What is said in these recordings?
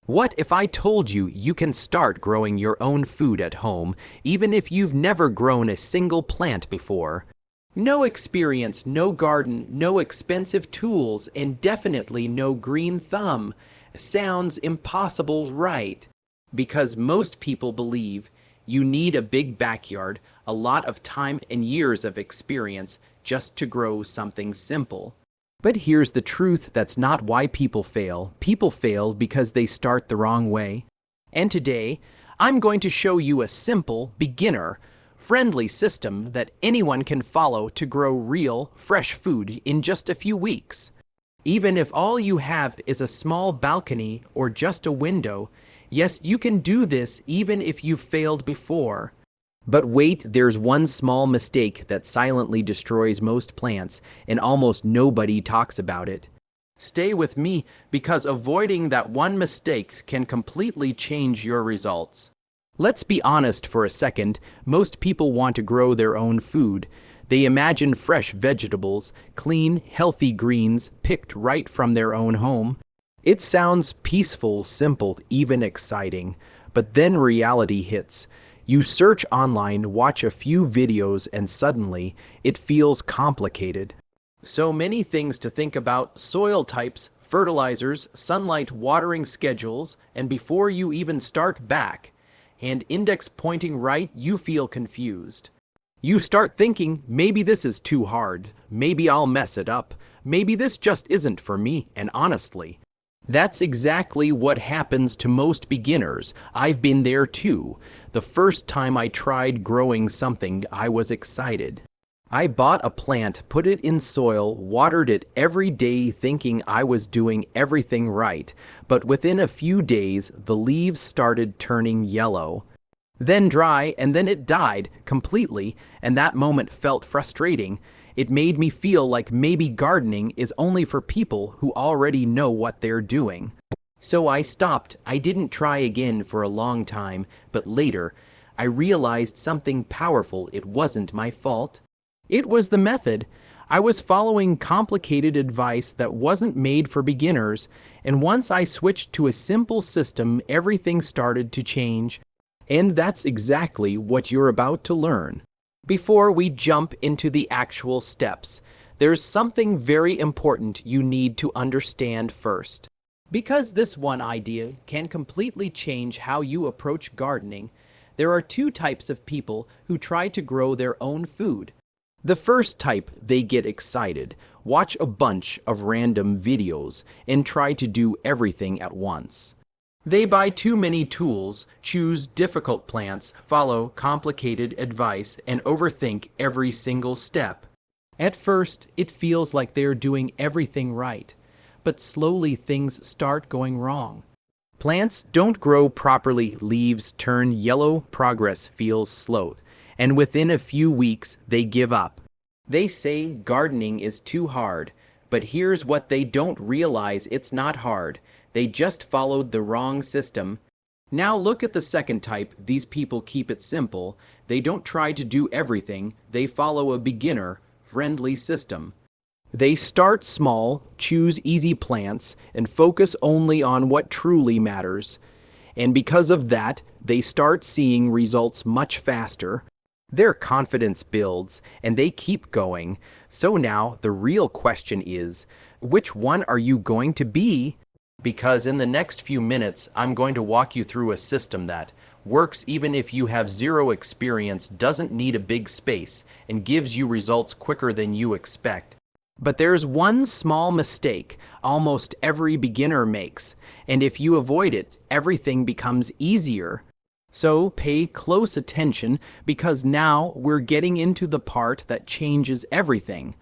What if I told you you can start growing your own food at home, even if you've never grown a single plant before? No experience, no garden, no expensive tools, and definitely no green thumb. Sounds impossible, right? Because most people believe you need a big backyard, a lot of time, and years of experience just to grow something simple. But here's the truth, that's not why people fail. People fail because they start the wrong way. And today, I'm going to show you a simple, beginner-friendly system that anyone can follow to grow real, fresh food in just a few weeks. Even if all you have is a small balcony or just a window, yes, you can do this even if you've failed before. But wait, there's one small mistake that silently destroys most plants, and almost nobody talks about it. Stay with me, because avoiding that one mistake can completely change your results. Let's be honest for a second, most people want to grow their own food. They imagine fresh vegetables, clean, healthy greens picked right from their own home. It sounds peaceful, simple, even exciting, but then reality hits. You search online, watch a few videos, and suddenly it feels complicated. So many things to think about: soil types, fertilizers, sunlight watering schedules, and before you even start back, and index pointing right, you feel confused. You start thinking, maybe this is too hard, maybe I'll mess it up, maybe this just isn't for me, and honestly, that's exactly what happens to most beginners. I've been there too. The first time I tried growing something, I was excited. I bought a plant, put it in soil, watered it every day thinking I was doing everything right, but within a few days, the leaves started turning yellow. Then dry, and then it died completely, and that moment felt frustrating. It made me feel like maybe gardening is only for people who already know what they're doing. So I stopped. I didn't try again for a long time, but later, I realized something powerful. It wasn't my fault. It was the method. I was following complicated advice that wasn't made for beginners, and once I switched to a simple system, everything started to change. And that's exactly what you're about to learn. Before we jump into the actual steps, there's something very important you need to understand first. Because this one idea can completely change how you approach gardening, there are two types of people who try to grow their own food. The first type, they get excited, watch a bunch of random videos, and try to do everything at once. They buy too many tools, choose difficult plants, follow complicated advice, and overthink every single step. At first, it feels like they're doing everything right, but slowly things start going wrong. Plants don't grow properly, leaves turn yellow, progress feels slow, and within a few weeks, they give up. They say gardening is too hard, but here's what they don't realize: it's not hard. They just followed the wrong system. Now look at the second type. These people keep it simple. They don't try to do everything. They follow a beginner-friendly system. They start small, choose easy plants, and focus only on what truly matters. And because of that, they start seeing results much faster. Their confidence builds, and they keep going. So now the real question is, which one are you going to be? Because in the next few minutes, I'm going to walk you through a system that works even if you have zero experience, doesn't need a big space, and gives you results quicker than you expect. But there's one small mistake almost every beginner makes, and if you avoid it, everything becomes easier. So pay close attention, because now we're getting into the part that changes everything.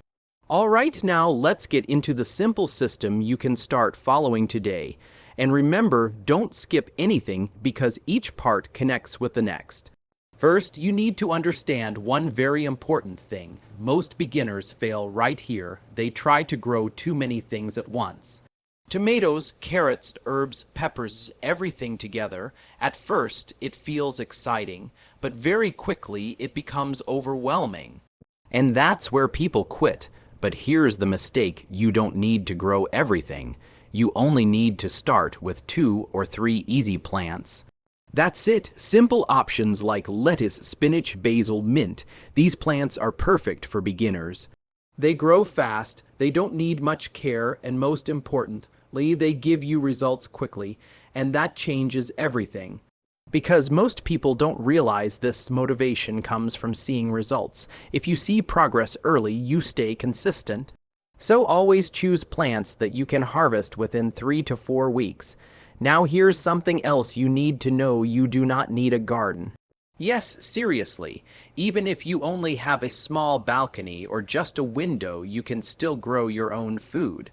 All right, now let's get into the simple system you can start following today. And remember, don't skip anything, because each part connects with the next. First, you need to understand one very important thing. Most beginners fail right here. They try to grow too many things at once. Tomatoes, carrots, herbs, peppers, everything together. At first, it feels exciting, but very quickly it becomes overwhelming. And that's where people quit. But here's the mistake: you don't need to grow everything. You only need to start with 2 or 3 easy plants. That's it. Simple options like lettuce, spinach, basil, mint. These plants are perfect for beginners. They grow fast, they don't need much care, and most importantly, they give you results quickly, and that changes everything. Because most people don't realize this motivation comes from seeing results. If you see progress early, you stay consistent. So always choose plants that you can harvest within 3 to 4 weeks. Now here's something else you need to know: you do not need a garden. Yes, seriously, even if you only have a small balcony or just a window, you can still grow your own food.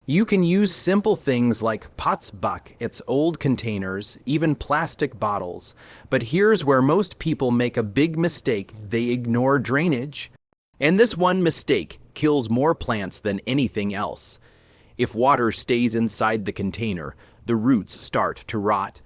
You can use simple things like pots, buckets, old containers, even plastic bottles. But here's where most people make a big mistake: they ignore drainage. And this one mistake kills more plants than anything else. If water stays inside the container, the roots start to rot.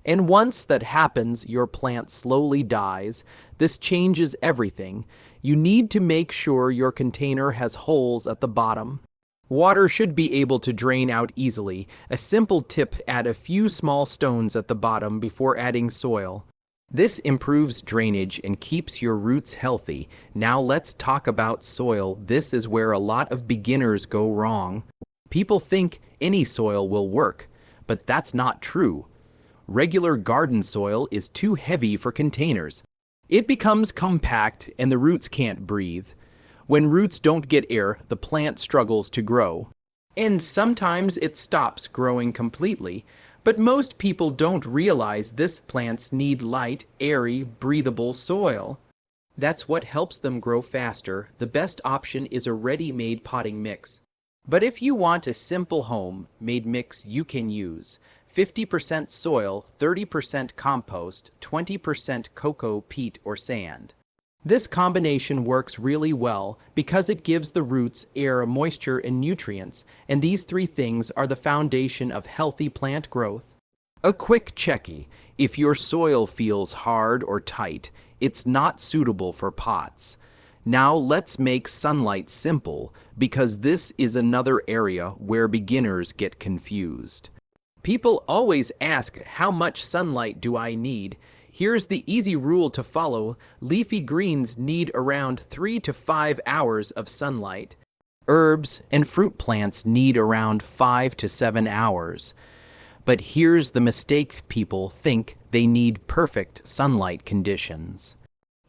And once that happens, your plant slowly dies. This changes everything. You need to make sure your container has holes at the bottom. Water should be able to drain out easily. A simple tip: add a few small stones at the bottom before adding soil. This improves drainage and keeps your roots healthy. Now let's talk about soil. This is where a lot of beginners go wrong. People think any soil will work, but that's not true. Regular garden soil is too heavy for containers. It becomes compact and the roots can't breathe. When roots don't get air, the plant struggles to grow. And sometimes it stops growing completely. But most people don't realize this: plants need light, airy, breathable soil. That's what helps them grow faster. The best option is a ready-made potting mix. But if you want a simple home-made mix, you can use 50% soil, 30% compost, 20% cocoa peat or sand. This combination works really well because it gives the roots air, moisture, and nutrients, and these 3 things are the foundation of healthy plant growth. A quick checkie: if your soil feels hard or tight, it's not suitable for pots. Now let's make sunlight simple, because this is another area where beginners get confused. People always ask, how much sunlight do I need? Here's the easy rule to follow: leafy greens need around 3 to 5 hours of sunlight. Herbs and fruit plants need around 5 to 7 hours. But here's the mistake: people think they need perfect sunlight conditions.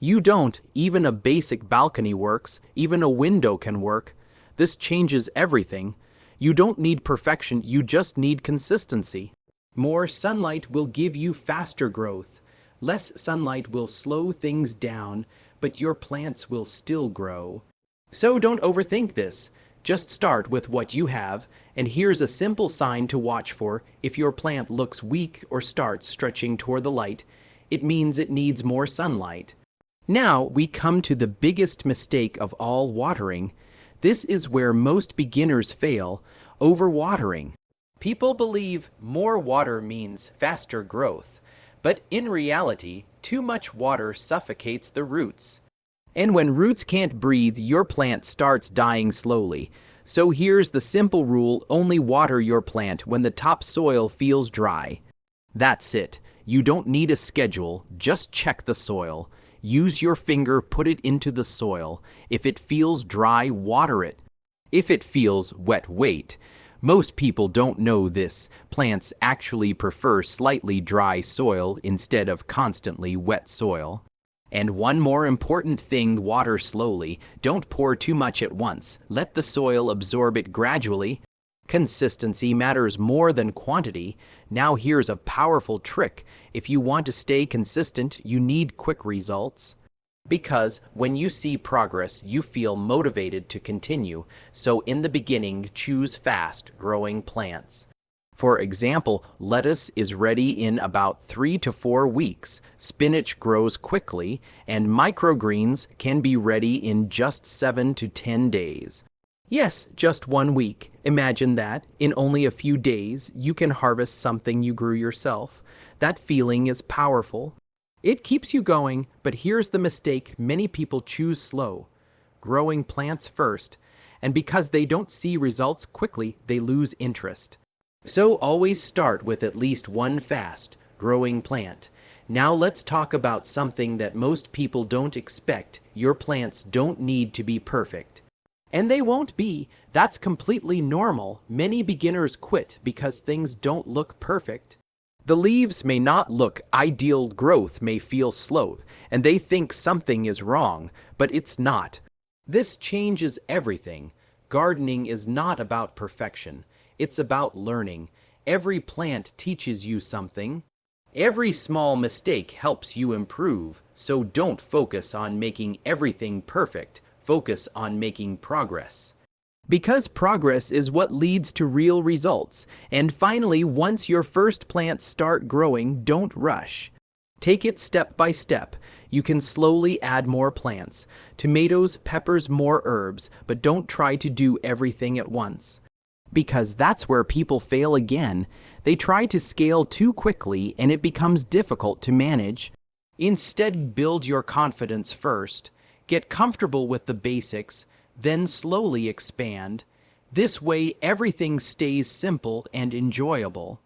You don't. Even a basic balcony works. Even a window can work. This changes everything. You don't need perfection, you just need consistency. More sunlight will give you faster growth. Less sunlight will slow things down, but your plants will still grow. So don't overthink this. Just start with what you have, and here's a simple sign to watch for. If your plant looks weak or starts stretching toward the light, it means it needs more sunlight. Now we come to the biggest mistake of all: watering. This is where most beginners fail: overwatering. People believe more water means faster growth, but in reality, too much water suffocates the roots. And when roots can't breathe, your plant starts dying slowly. So here's the simple rule: only water your plant when the topsoil feels dry. That's it. You don't need a schedule, just check the soil. Use your finger, put it into the soil. If it feels dry, water it. If it feels wet, wait. Most people don't know this. Plants actually prefer slightly dry soil instead of constantly wet soil. And one more important thing: water slowly. Don't pour too much at once. Let the soil absorb it gradually. Consistency matters more than quantity. Now here's a powerful trick. If you want to stay consistent, you need quick results. Because when you see progress, you feel motivated to continue. So in the beginning, choose fast-growing plants. For example, lettuce is ready in about 3 to 4 weeks, spinach grows quickly, and microgreens can be ready in just 7 to 10 days. Yes, just 1 week. Imagine that. In only a few days, you can harvest something you grew yourself. That feeling is powerful. It keeps you going, but here's the mistake: many people choose slow, growing plants first, and because they don't see results quickly, they lose interest. So always start with at least one fast growing plant. Now let's talk about something that most people don't expect. Your plants don't need to be perfect. And they won't be. That's completely normal. Many beginners quit because things don't look perfect. The leaves may not look ideal, growth may feel slow, and they think something is wrong, but it's not. This changes everything. Gardening is not about perfection. It's about learning. Every plant teaches you something. Every small mistake helps you improve, so don't focus on making everything perfect. Focus on making progress. Because progress is what leads to real results. And finally, once your first plants start growing, don't rush. Take it step by step. You can slowly add more plants, tomatoes, peppers, more herbs, but don't try to do everything at once. Because that's where people fail again. They try to scale too quickly and it becomes difficult to manage. Instead, build your confidence first. Get comfortable with the basics, then slowly expand. This way, everything stays simple and enjoyable.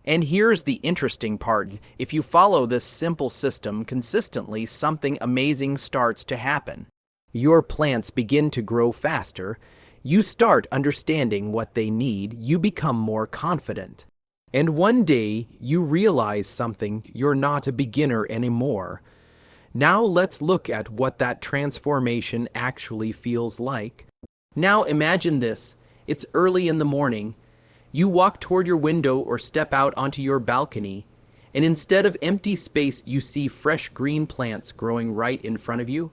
And here's the interesting part. If you follow this simple system consistently, something amazing starts to happen. Your plants begin to grow faster. You start understanding what they need. You become more confident. And one day, you realize something. You're not a beginner anymore. Now let's look at what that transformation actually feels like. Now imagine this. It's early in the morning. You walk toward your window or step out onto your balcony, and instead of empty space, you see fresh green plants growing right in front of you.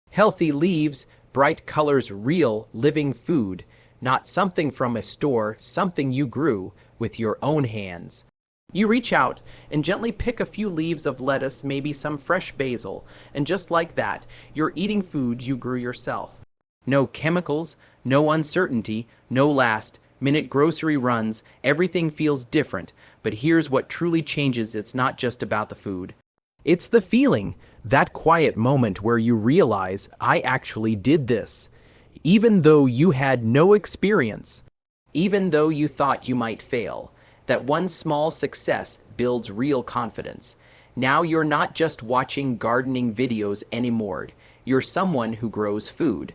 Healthy leaves, bright colors, real, living food, not something from a store, something you grew with your own hands. You reach out and gently pick a few leaves of lettuce, maybe some fresh basil, and just like that, you're eating food you grew yourself. No chemicals, no uncertainty, no last-minute grocery runs, everything feels different, but here's what truly changes. It's not just about the food. It's the feeling, that quiet moment where you realize, I actually did this. Even though you had no experience, even though you thought you might fail. That one small success builds real confidence. Now you're not just watching gardening videos anymore. You're someone who grows food.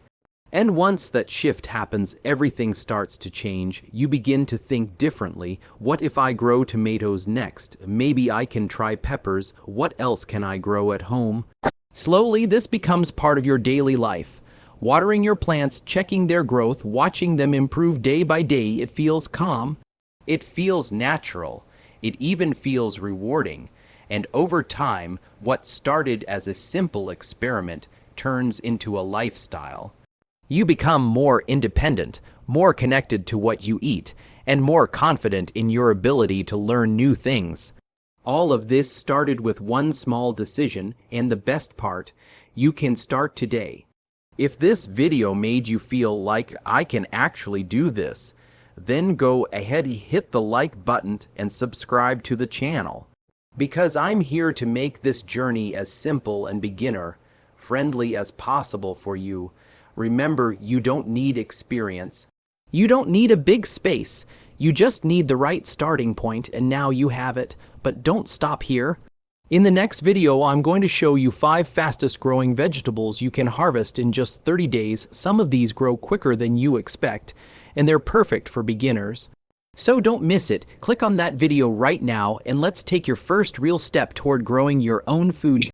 And once that shift happens, everything starts to change. You begin to think differently. What if I grow tomatoes next? Maybe I can try peppers. What else can I grow at home? Slowly, this becomes part of your daily life. Watering your plants, checking their growth, watching them improve day by day, it feels calm. It feels natural. It even feels rewarding. And over time, what started as a simple experiment turns into a lifestyle. You become more independent, more connected to what you eat, and more confident in your ability to learn new things. All of this started with one small decision, and the best part, you can start today. If this video made you feel like I can actually do this, then go ahead, hit the like button and subscribe to the channel. Because I'm here to make this journey as simple and beginner-friendly as possible for you. Remember, you don't need experience. You don't need a big space. You just need the right starting point, and now you have it. But don't stop here. In the next video, I'm going to show you 5 fastest growing vegetables you can harvest in just 30 days. Some of these grow quicker than you expect, and they're perfect for beginners. So don't miss it. Click on that video right now, and let's take your first real step toward growing your own food.